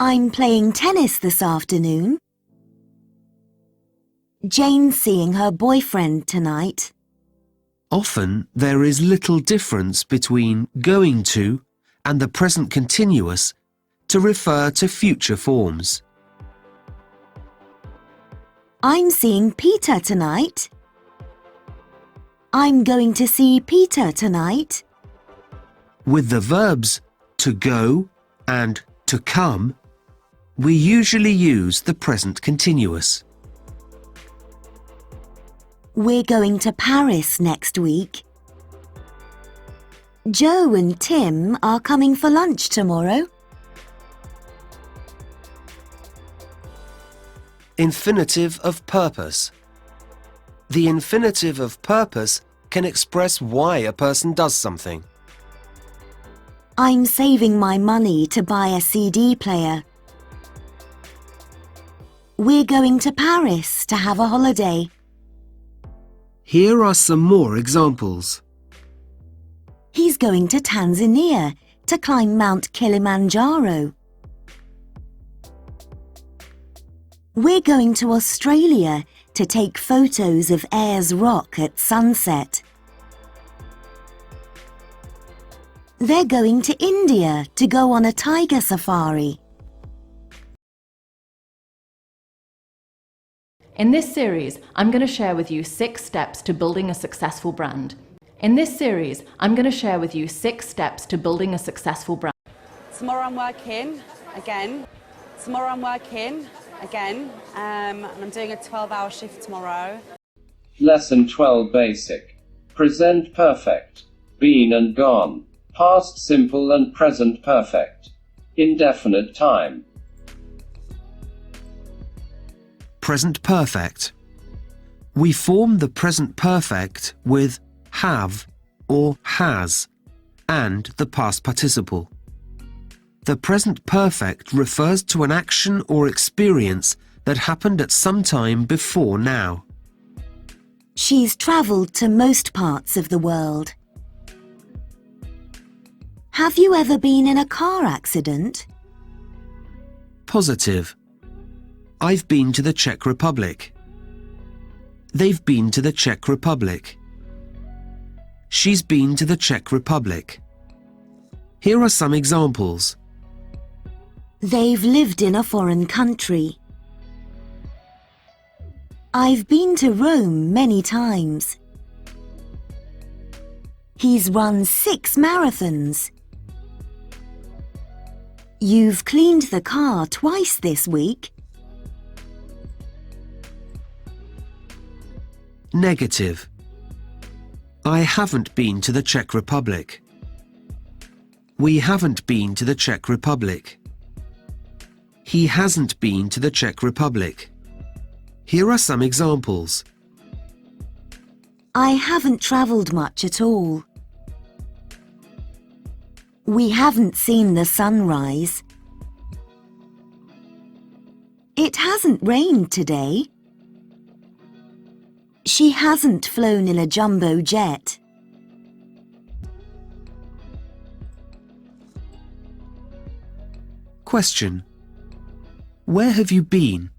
I'm playing tennis this afternoon. Jane's seeing her boyfriend tonight. Often there is little difference between going to and the present continuous to refer to future forms. I'm seeing Peter tonight. I'm going to see Peter tonight. With the verbs to go and to come, we usually use the present continuous. We're going to Paris next week. Joe and Tim are coming for lunch tomorrow. Infinitive of purpose. The infinitive of purpose can express why a person does something. I'm saving my money to buy a CD player. We're going to Paris to have a holiday. Here are some more examples. He's going to Tanzania to climb Mount Kilimanjaro. We're going to Australia to take photos of Ayers Rock at sunset. They're going to India to go on a tiger safari. In this series, I'm going to share with you 6 steps to building a successful brand. In this series, I'm going to share with you 6 steps to building a successful brand. Tomorrow I'm working again. Tomorrow I'm working again, and I'm doing a 12-hour shift tomorrow. Lesson 12 Basic. Present perfect. Been and gone. Past simple and present perfect. Indefinite time. Present perfect. We form the present perfect with have or has and the past participle. The present perfect refers to an action or experience that happened at some time before now. She's travelled to most parts of the world. Have you ever been in a car accident? Positive. I've been to the Czech Republic. They've been to the Czech Republic. She's been to the Czech Republic. Here are some examples. They've lived in a foreign country. I've been to Rome many times. He's run 6 marathons. You've cleaned the car twice this week. Negative. I haven't been to the Czech Republic. We haven't been to the Czech Republic. He hasn't been to the Czech Republic. Here are some examples. I haven't travelled much at all. We haven't seen the sunrise. It hasn't rained today. She hasn't flown in a jumbo jet. Question. Where have you been?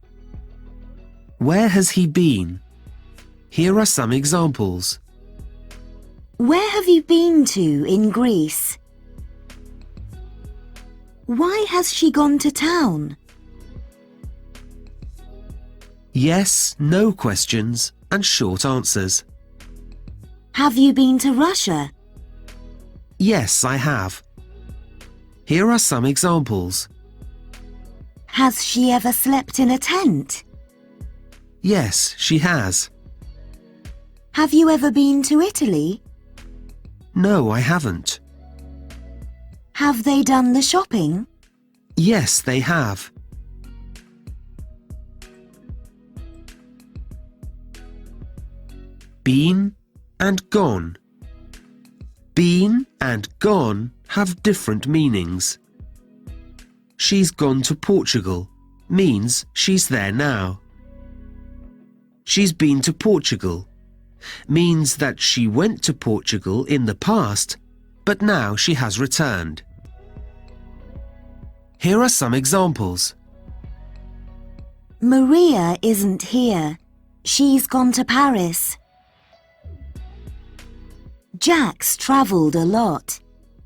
Where has he been? Here are some examples. Where have you been to in Greece? Why has she gone to town? Yes, no questions and short answers. Have you been to Russia? Yes, I have. Here are some examples. Has she ever slept in a tent? Yes, she has. Have you ever been to Italy? No, I haven't. Have they done the shopping? Yes, they have. Been and gone. Been and gone have different meanings. She's gone to Portugal means she's there now. She's been to Portugal means that she went to Portugal in the past, but now she has returned. Here are some examples. Maria isn't here. She's gone to Paris. Jack's travelled a lot.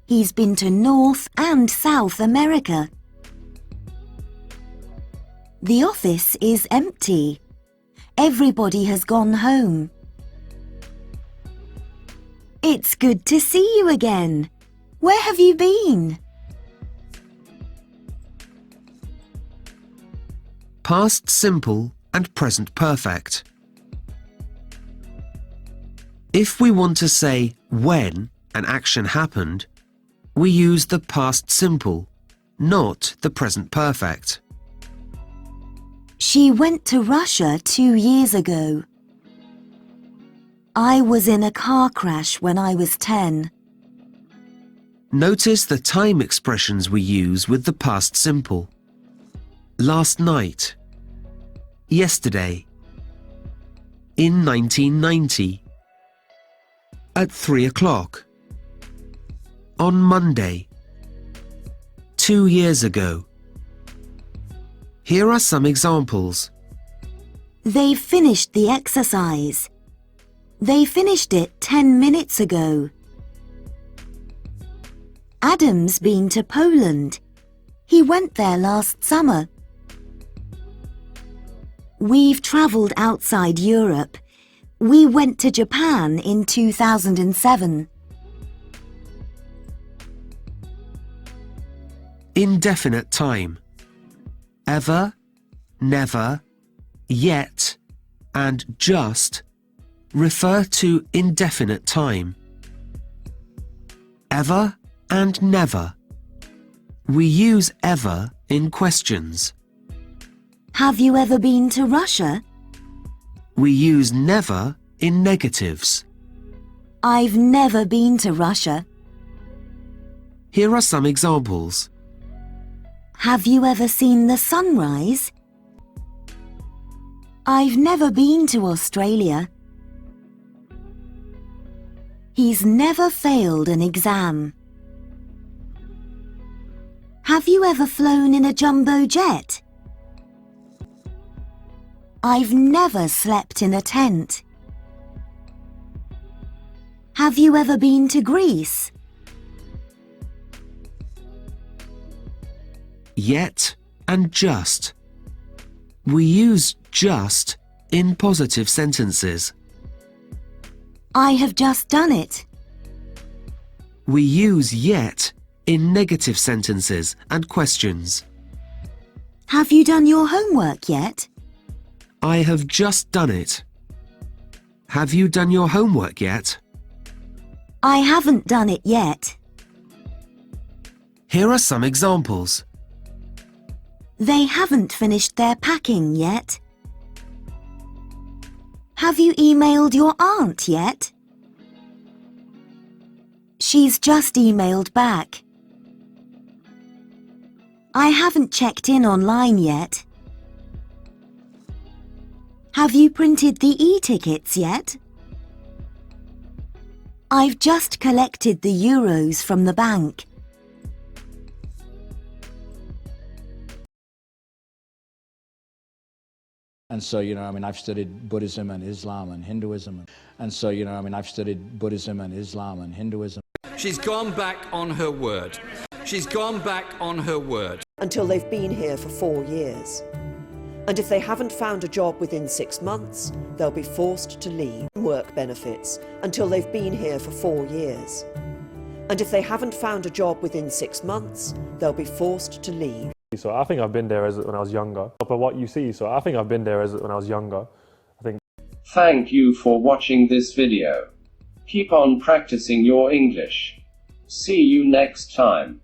He's been to North and South America. The office is empty. Everybody has gone home. It's good to see you again. Where have you been? Past simple and present perfect. If we want to say when an action happened, we use the past simple, not the present perfect. She went to Russia 2 years ago. I was in a car crash when I was 10. Notice the time expressions we use with the past simple. Last night, yesterday, in 1990, at 3 o'clock, on Monday, 2 years ago. Here are some examples. They've finished the exercise. They finished it 10 minutes ago. Adam's been to Poland. He went there last summer. We've travelled outside Europe. We went to Japan in 2007. Indefinite time. Ever, never, yet, and just refer to indefinite time. Ever and never. We use ever in questions. Have you ever been to Russia? We use never in negatives. I've never been to Russia. Here are some examples. Have you ever seen the sunrise? I've never been to Australia. He's never failed an exam. Have you ever flown in a jumbo jet? I've never slept in a tent. Have you ever been to Greece? Yet and just. We use just in positive sentences. I have just done it. We use yet in negative sentences and questions. Have you done your homework yet? I have just done it. Have you done your homework yet? I haven't done it yet. Here are some examples. They haven't finished their packing yet. Have you emailed your aunt yet? She's just emailed back. I haven't checked in online yet. Have you printed the e-tickets yet? I've just collected the euros from the bank. And so, I've studied Buddhism and Islam and Hinduism. And so, I've studied Buddhism and Islam and Hinduism. She's gone back on her word. She's gone back on her word. Until they've been here for 4 years. And if they haven't found a job within 6 months, they'll be forced to leave. Work benefits until they've been here for 4 years. And if they haven't found a job within 6 months, they'll be forced to leave. So I think I've been there when I was younger. But what you see, so I think I've been there when I was younger. Thank you for watching this video. Keep on practicing your English. See you next time.